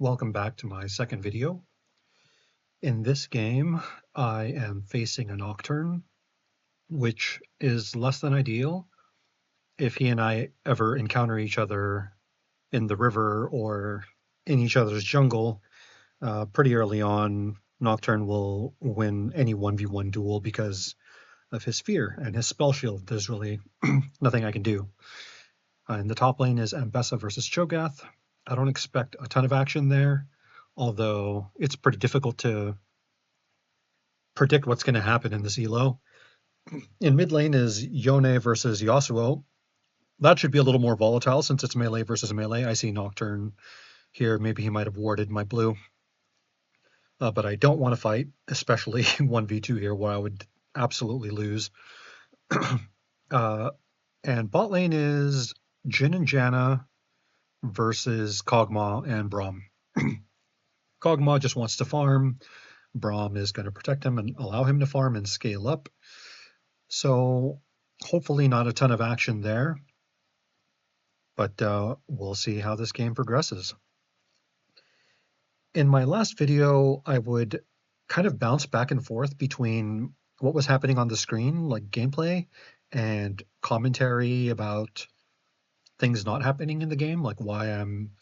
Welcome back to my second video. In this game, I am facing a Nocturne, which is less than ideal. If he and I ever encounter each other in the river or in each other's jungle, pretty early on, Nocturne will win any 1v1 duel because of his fear and his spell shield. There's really nothing I can do. In the top lane is Ambessa versus Cho'Gath. I don't expect a ton of action there, although it's pretty difficult to predict what's going to happen in this elo. In mid lane is Yone versus Yasuo. That should be a little more volatile since it's melee versus melee. I see Nocturne here. Maybe he might have warded my blue. But I don't want to fight, especially 1v2 here where I would absolutely lose. And bot lane is Jhin and Janna versus Kog'Maw and Braum. Kog'Maw just wants to farm. Braum is going to protect him and allow him to farm and scale up. So hopefully not a ton of action there, but we'll see how this game progresses. In my last video, I would kind of bounce back and forth between what was happening on the screen, like gameplay, and commentary about things not happening in the game, like why I'm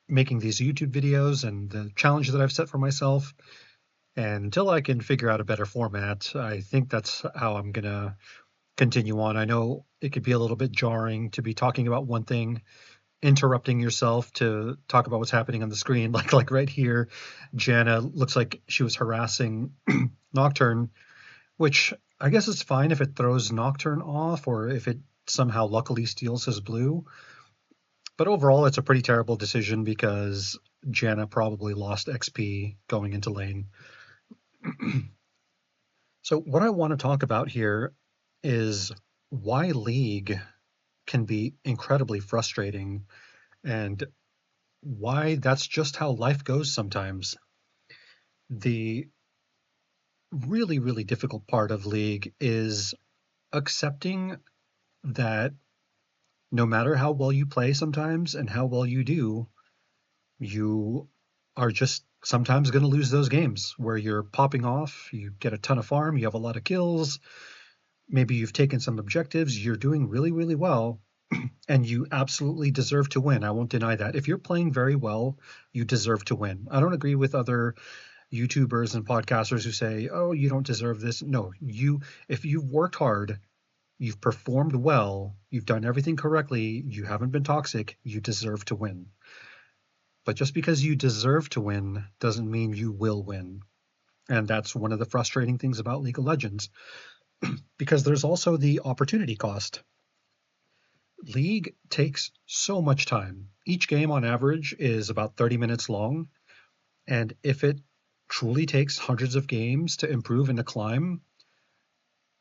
making these YouTube videos and the challenge that I've set for myself. And until I can figure out a better format, I think that's how I'm going to continue on. I know it could be a little bit jarring to be talking about one thing, interrupting yourself to talk about what's happening on the screen. Like right here, Janna looks like she was harassing Nocturne, which I guess is fine if it throws Nocturne off or if it somehow luckily steals his blue. But overall, it's a pretty terrible decision because Janna probably lost XP going into lane. So what I want to talk about here is why League can be incredibly frustrating and why that's just how life goes sometimes. The really, really difficult part of League is accepting that no matter how well you play sometimes and how well you do, you are just sometimes going to lose those games where you're popping off, you get a ton of farm, you have a lot of kills, maybe you've taken some objectives, you're doing really, really well, and you absolutely deserve to win. I won't deny that. If you're playing very well, you deserve to win. I don't agree with other YouTubers and podcasters who say, oh, you don't deserve this. No, if you've worked hard, you've performed well, you've done everything correctly, you haven't been toxic, you deserve to win. But just because you deserve to win doesn't mean you will win. And that's one of the frustrating things about League of Legends, because there's also the opportunity cost. League takes so much time. Each game on average is about 30 minutes long. And if it truly takes hundreds of games to improve and to climb,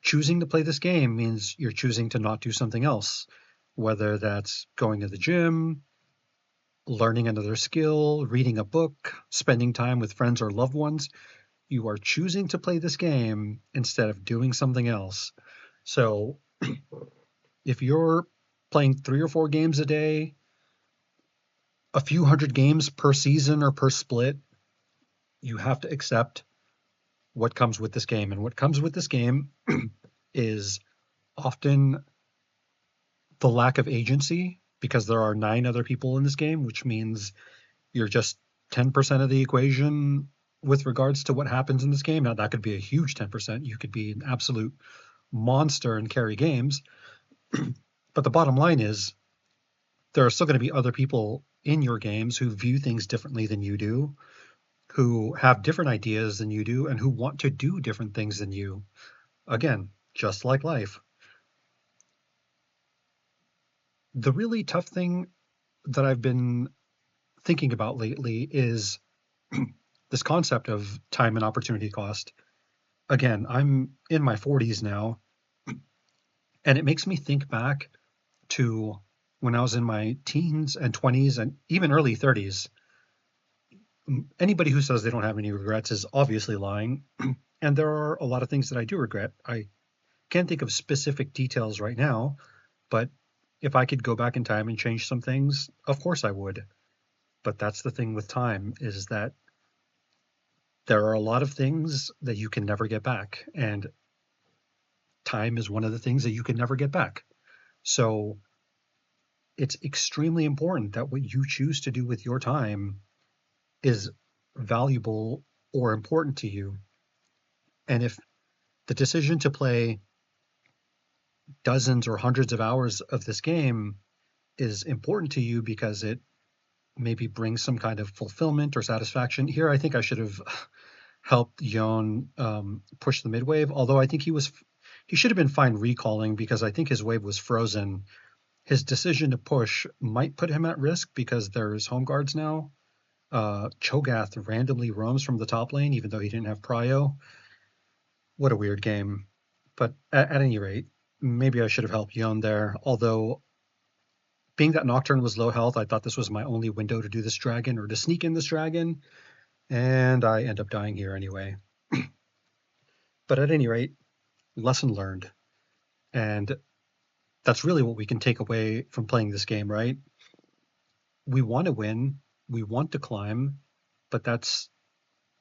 choosing to play this game means you're choosing to not do something else, whether that's going to the gym, learning another skill, reading a book, spending time with friends or loved ones. You are choosing to play this game instead of doing something else. So if you're playing 3 or 4 games a day, a few hundred games per season or per split, you have to accept what comes with this game. And what comes with this game is often the lack of agency, because there are 9 other people in this game, which means you're just 10% of the equation with regards to what happens in this game. Now, that could be a huge 10%. You could be an absolute monster and carry games. But the bottom line is there are still going to be other people in your games who view things differently than you do, who have different ideas than you do, and who want to do different things than you. Again, just like life. The really tough thing that I've been thinking about lately is this concept of time and opportunity cost. Again, I'm in my 40s now, and it makes me think back to when I was in my teens and 20s and even early 30s. Anybody who says they don't have any regrets is obviously lying. And there are a lot of things that I do regret. I can't think of specific details right now, but if I could go back in time and change some things, of course I would. But that's the thing with time, is that there are a lot of things that you can never get back, and time is one of the things that you can never get back. So it's extremely important that what you choose to do with your time is valuable or important to you. And if the decision to play dozens or hundreds of hours of this game is important to you because it maybe brings some kind of fulfillment or satisfaction. Here, I think I should have helped Yon push the mid wave, although I think he should have been fine recalling because I think his wave was frozen. His decision to push might put him at risk because there's home guards now. Cho'Gath randomly roams from the top lane, even though he didn't have prio. What a weird game. But at any rate, maybe I should have helped Yon there. Although, being that Nocturne was low health, I thought this was my only window to do this dragon or to sneak in this dragon. And I end up dying here anyway. But at any rate, lesson learned. And that's really what we can take away from playing this game, right? We want to win, we want to climb, but that's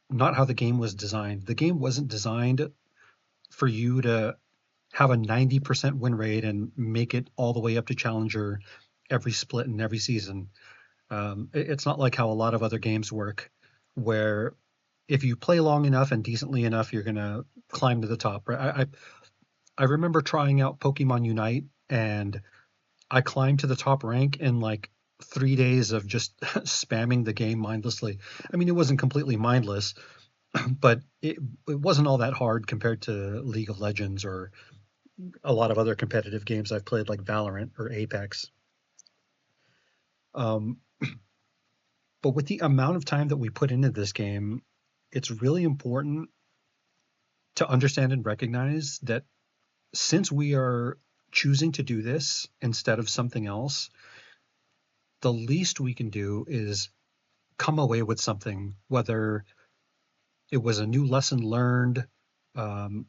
not how the game was designed. The game wasn't designed for you to have a 90% win rate and make it all the way up to challenger every split and every season. It's not like how a lot of other games work, where if you play long enough and decently enough, you're gonna climb to the top. Right? I remember trying out Pokemon Unite, and I climbed to the top rank in like 3 days of just spamming the game mindlessly. I mean, it wasn't completely mindless, but it wasn't all that hard compared to League of Legends or a lot of other competitive games I've played, like Valorant or Apex. Um, but with the amount of time that we put into this game, it's really important to understand and recognize that since we are choosing to do this instead of something else, the least we can do is come away with something, whether it was a new lesson learned, um,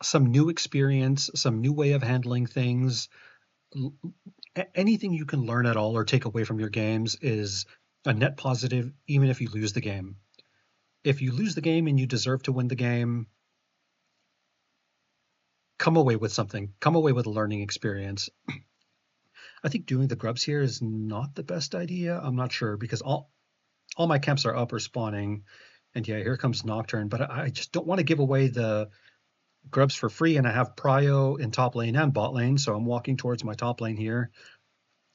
some new experience, some new way of handling things. Anything you can learn at all or take away from your games is a net positive, even if you lose the game. If you lose the game and you deserve to win the game, come away with something, come away with a learning experience. I think doing the grubs here is not the best idea. I'm not sure because all my camps are up or spawning, and yeah, here comes Nocturne. But I just don't want to give away the grubs for free, and I have prio in top lane and bot lane, so I'm walking towards my top lane here.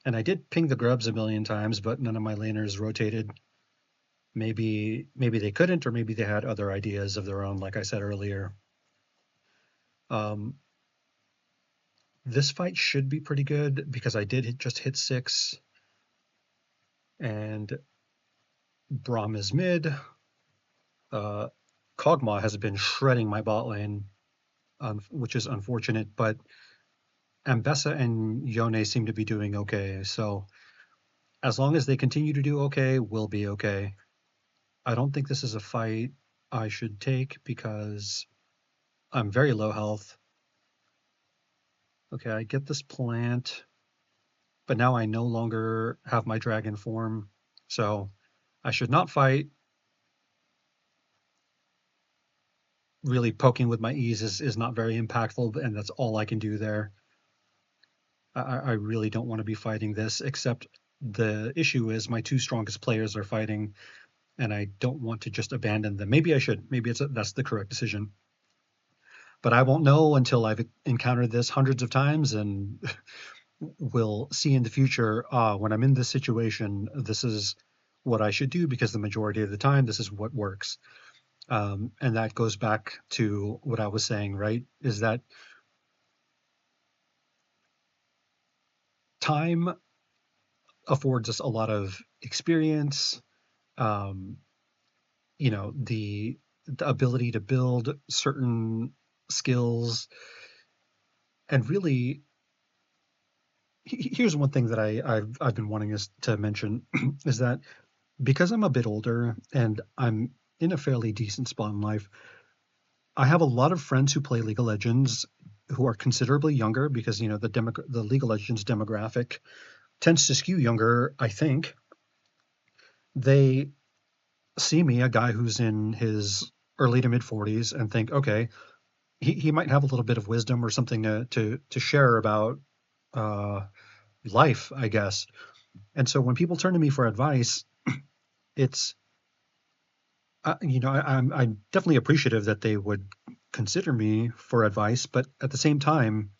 And I did ping the grubs a million times, but none of my laners rotated. Maybe they couldn't, or maybe they had other ideas of their own, like I said earlier. Um, this fight should be pretty good because I did just hit 6, and Braum is mid. Kog'Maw has been shredding my bot lane, which is unfortunate, but Ambessa and Yone seem to be doing okay. So as long as they continue to do okay, we'll be okay. I don't think this is a fight I should take because I'm very low health. Okay, I get this plant, but now I no longer have my dragon form, so I should not fight. Really poking with my E's is not very impactful, and that's all I can do there. I really don't want to be fighting this, except the issue is my two strongest players are fighting, and I don't want to just abandon them. Maybe I should. Maybe that's the correct decision. But I won't know until I've encountered this hundreds of times, and will see in the future, when I'm in this situation, this is what I should do because the majority of the time, this is what works. And that goes back to what I was saying, right? Is that time affords us a lot of experience, um, the ability to build certain skills, and really, here's one thing that I've been wanting us to mention is that because I'm a bit older and I'm in a fairly decent spot in life, I have a lot of friends who play League of Legends who are considerably younger because the League of Legends demographic tends to skew younger, I think. They see me, a guy who's in his early to mid 40s, and think, okay, he might have a little bit of wisdom or something to share about uh, life, I guess. And so when people turn to me for advice, it's I'm definitely appreciative that they would consider me for advice, but at the same time,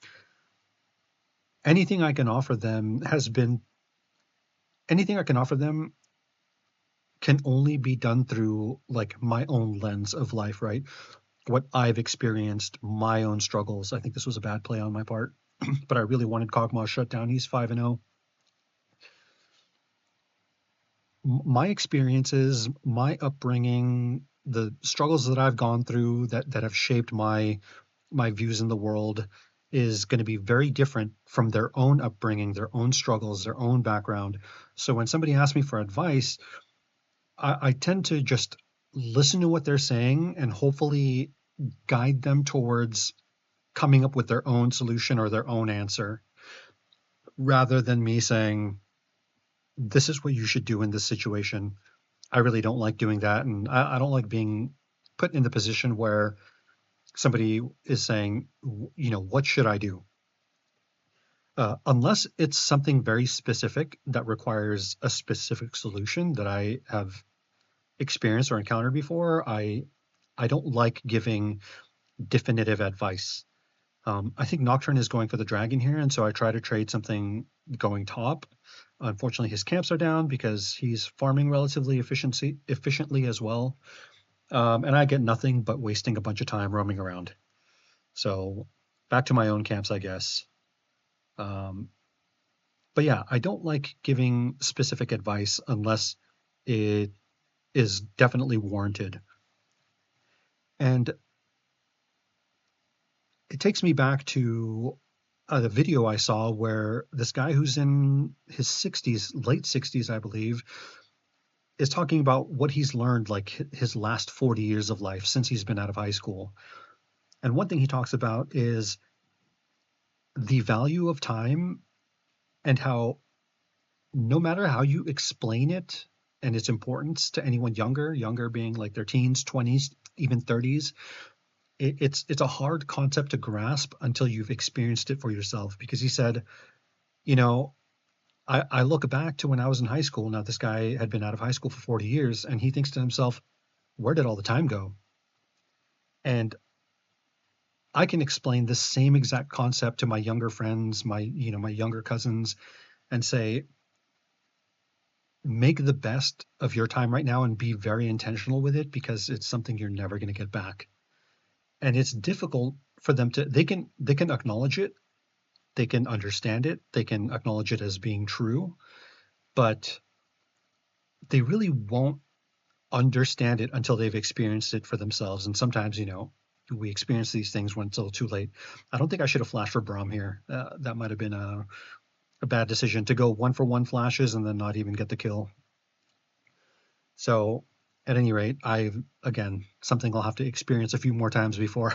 anything I can offer them has been anything I can offer them can only be done through like my own lens of life, right? What I've experienced, my own struggles. I think this was a bad play on my part, but I really wanted Kog'Maw shut down. He's 5-0. My experiences, my upbringing, the struggles that I've gone through that have shaped my views in the world is going to be very different from their own upbringing, their own struggles, their own background. So when somebody asks me for advice, I tend to just listen to what they're saying and hopefully guide them towards coming up with their own solution or their own answer rather than me saying, this is what you should do in this situation. I really don't like doing that. And I don't like being put in the position where somebody is saying, what should I do? Unless it's something very specific that requires a specific solution that I have experienced or encountered before, I don't like giving definitive advice. I think Nocturne is going for the dragon here, and so I try to trade something going top. Unfortunately, his camps are down because he's farming relatively efficiently as well, and I get nothing but wasting a bunch of time roaming around. So back to my own camps, I guess. Um, but yeah, I don't like giving specific advice unless it is definitely warranted. And it takes me back to the video I saw where this guy who's in his 60s, late 60s, I believe, is talking about what he's learned like his last 40 years of life since he's been out of high school. And one thing he talks about is the value of time and how no matter how you explain it and its importance to anyone younger being like their teens, 20s, even 30s, it's a hard concept to grasp until you've experienced it for yourself. Because he said, you know, I look back to when I was in high school. Now, this guy had been out of high school for 40 years, and he thinks to himself, where did all the time go? And I can explain the same exact concept to my younger friends, my younger cousins, and say, make the best of your time right now and be very intentional with it because it's something you're never going to get back. And it's difficult for them to, they can acknowledge it, they can understand it, they can acknowledge it as being true, but they really won't understand it until they've experienced it for themselves. And sometimes, we experience these things when it's a little too late. I don't think I should have flashed for Braum here. That might have been a bad decision to go 1-for-1 flashes and then not even get the kill. So at any rate, again, something I'll have to experience a few more times before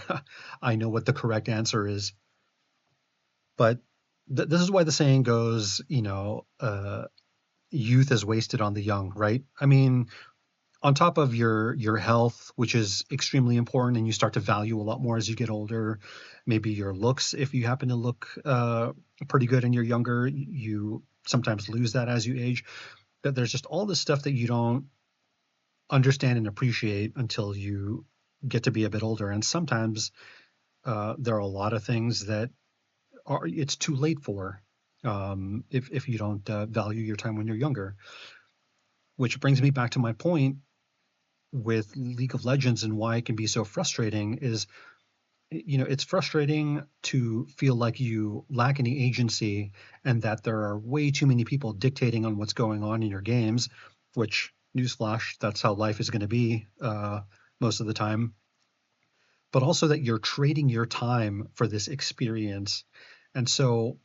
I know what the correct answer is. But this is why the saying goes, youth is wasted on the young, right? I mean, on top of your health, which is extremely important, and you start to value a lot more as you get older. Maybe your looks, if you happen to look pretty good and you're younger, you sometimes lose that as you age. But there's just all this stuff that you don't understand and appreciate until you get to be a bit older. And sometimes there are a lot of things that it's too late for if you don't value your time when you're younger. Which brings me back to my point with League of Legends and why it can be so frustrating is, it's frustrating to feel like you lack any agency and that there are way too many people dictating on what's going on in your games, which, newsflash, that's how life is going to be most of the time. But also that you're trading your time for this experience. And so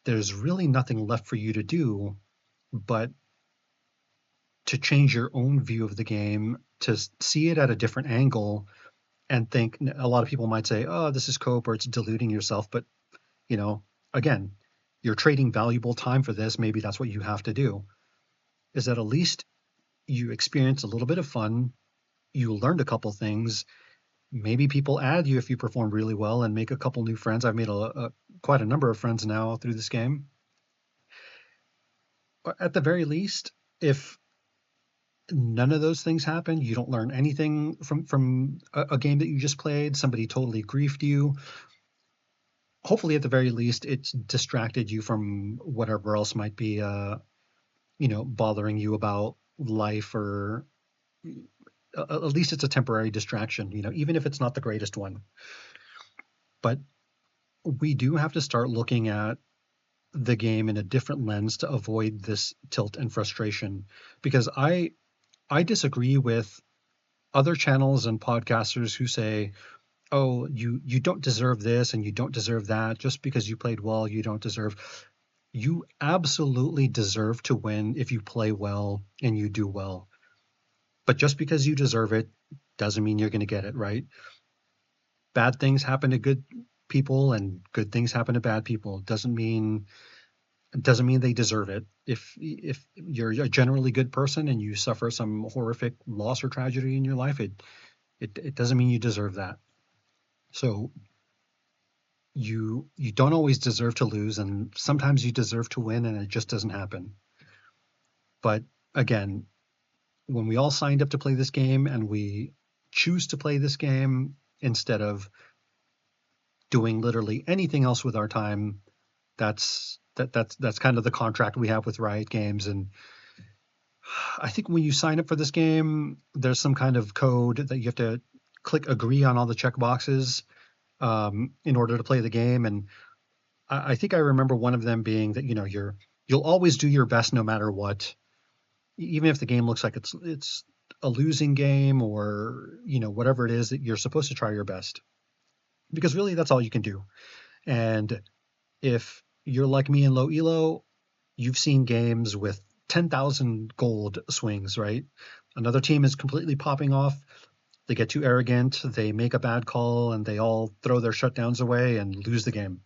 there's really nothing left for you to do but to change your own view of the game, to see it at a different angle and think a lot of people might say, oh, this is cope or it's diluting yourself. But, you know, again, you're trading valuable time for this. Maybe that's what you have to do is that at least you experienced a little bit of fun, you learned a couple things. Maybe people add you if you perform really well and make a couple new friends. I've made quite a number of friends now through this game. But at the very least, if none of those things happen, you don't learn anything from a game that you just played, somebody totally griefed you. Hopefully, at the very least, it's distracted you from whatever else might be, bothering you about life, or at least it's a temporary distraction, even if it's not the greatest one. But we do have to start looking at the game in a different lens to avoid this tilt and frustration, because I disagree with other channels and podcasters who say, oh, you don't deserve this and you don't deserve that. Just because you played well, you don't deserve. You absolutely deserve to win if you play well and you do well. But just because you deserve it doesn't mean you're going to get it, right? Bad things happen to good people and good things happen to bad people. Doesn't mean they deserve it. If you're a generally good person and you suffer some horrific loss or tragedy in your life, it doesn't mean you deserve that. So you don't always deserve to lose, and sometimes you deserve to win, and it just doesn't happen. But again, when we all signed up to play this game and we choose to play this game instead of doing literally anything else with our time, that's kind of the contract we have with Riot Games. And I think when you sign up for this game, there's some kind of code that you have to click agree on all the checkboxes in order to play the game. And I think I remember one of them being that you'll always do your best no matter what, even if the game looks like it's a losing game, or whatever it is, that you're supposed to try your best, because really that's all you can do. And if you're like me in low elo, you've seen games with 10,000 gold swings, right? Another team is completely popping off. They get too arrogant, they make a bad call, and they all throw their shutdowns away and lose the game.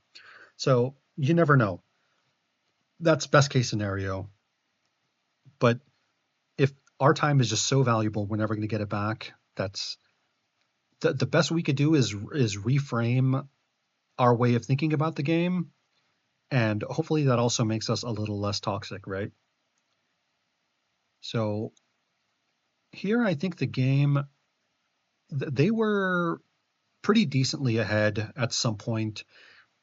So you never know. That's best case scenario. But if our time is just so valuable, we're never going to get it back. That's the best we could do is reframe our way of thinking about the game, and hopefully that also makes us a little less toxic, right? So here, I think the game, they were pretty decently ahead at some point.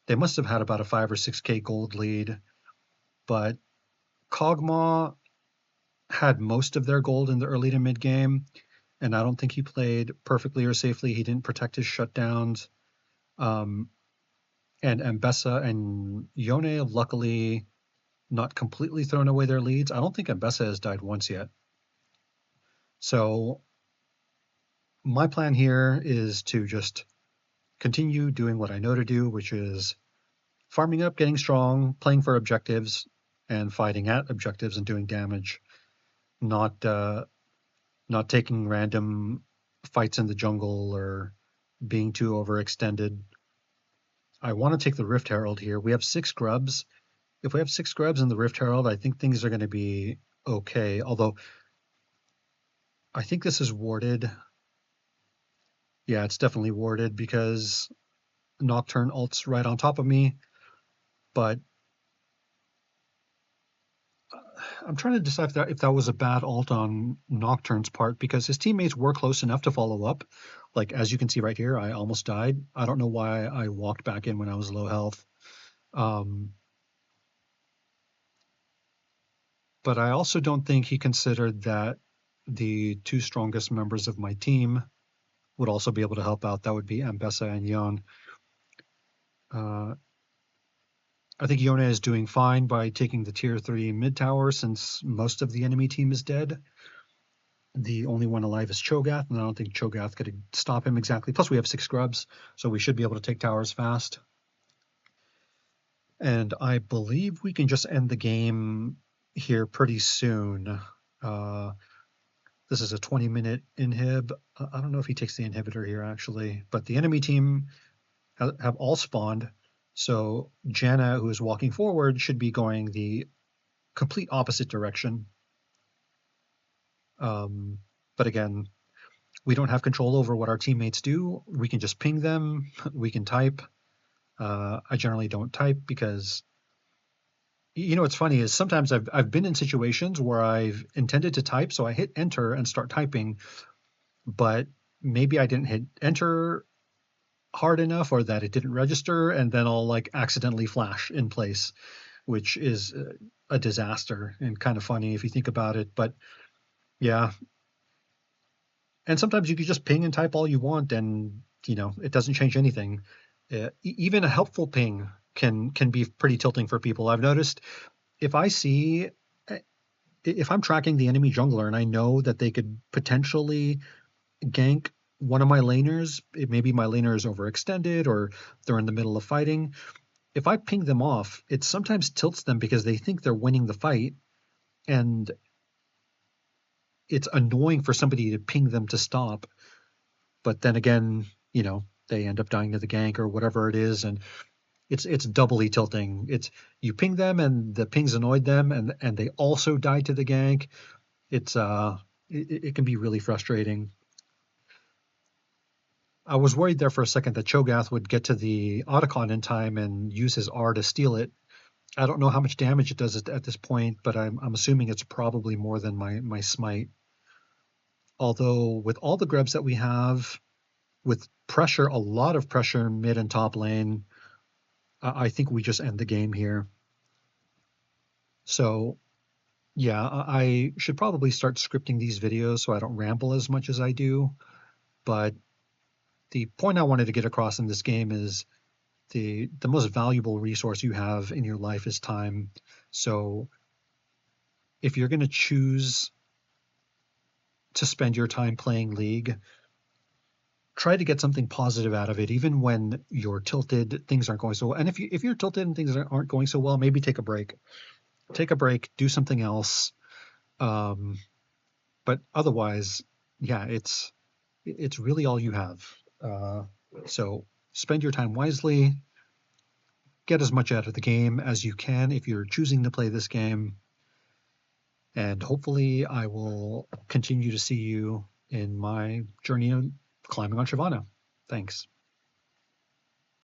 They must have had about a 5 or 6K gold lead, but Kog'Maw had most of their gold in the early to mid game, and I don't think he played perfectly or safely. He didn't protect his shutdowns. And Mbessa and Yone, luckily, not completely thrown away their leads. I don't think Mbessa has died once yet. So my plan here is to just continue doing what I know to do, which is farming up, getting strong, playing for objectives, and fighting at objectives and doing damage. Not taking random fights in the jungle or being too overextended. I want to take the Rift Herald here. We have 6 grubs. If we have 6 grubs in the Rift Herald, I think things are going to be okay. Although I think this is warded. Yeah, it's definitely warded because Nocturne ults right on top of me. But I'm trying to decide if that was a bad ult on Nocturne's part, because his teammates were close enough to follow up. Like, as you can see right here, I almost died. I don't know why I walked back in when I was low health. But I also don't think he considered that the 2 strongest members of my team would also be able to help out. That would be Ambessa and Yon. I think Yone is doing fine by taking the tier 3 mid tower, since most of the enemy team is dead. The only one alive is Cho'Gath, and I don't think Cho'Gath could stop him exactly. Plus, we have 6 scrubs, so we should be able to take towers fast. And I believe we can just end the game here pretty soon. This is a 20-minute inhib. I don't know if he takes the inhibitor here, actually. But the enemy team have all spawned. So Janna, who is walking forward, should be going the complete opposite direction. Um, but again, we don't have control over what our teammates do. We can just ping them. We can type. I generally don't type because what's funny is sometimes I've been in situations where I've intended to type, so I hit enter and start typing, but maybe I didn't hit enter hard enough or that it didn't register, and then I'll like accidentally flash in place, which is a disaster and kind of funny if you think about it. But yeah, and sometimes you can just ping and type all you want, and it doesn't change anything. Even a helpful ping can be pretty tilting for people. I've noticed if I see eh, if I'm tracking the enemy jungler and I know that they could potentially gank one of my laners, maybe my laner is overextended or they're in the middle of fighting. If I ping them off, it sometimes tilts them because they think they're winning the fight, and it's annoying for somebody to ping them to stop. But then again, they end up dying to the gank or whatever it is, and it's doubly tilting. It's you ping them and the pings annoyed them, and they also die to the gank. It's it can be really frustrating. I was worried there for a second that Cho'Gath would get to the Otacon in time and use his R to steal it. I don't know how much damage it does at this point, but I'm assuming it's probably more than my smite. Although with all the grubs that we have, with pressure, a lot of pressure mid and top lane, I think we just end the game here. So yeah, I should probably start scripting these videos so I don't ramble as much as I do. But the point I wanted to get across in this game is the most valuable resource you have in your life is time. So if you're going to choose to spend your time playing League, try to get something positive out of it, even when you're tilted, things aren't going so well. And if you're tilted and things aren't going so well, maybe take a break. Take a break, do something else. Um, but otherwise, yeah, it's really all you have. Uh, so spend your time wisely. Get as much out of the game as you can if you're choosing to play this game. And hopefully, I will continue to see you in my journey of climbing on Shyvana. Thanks.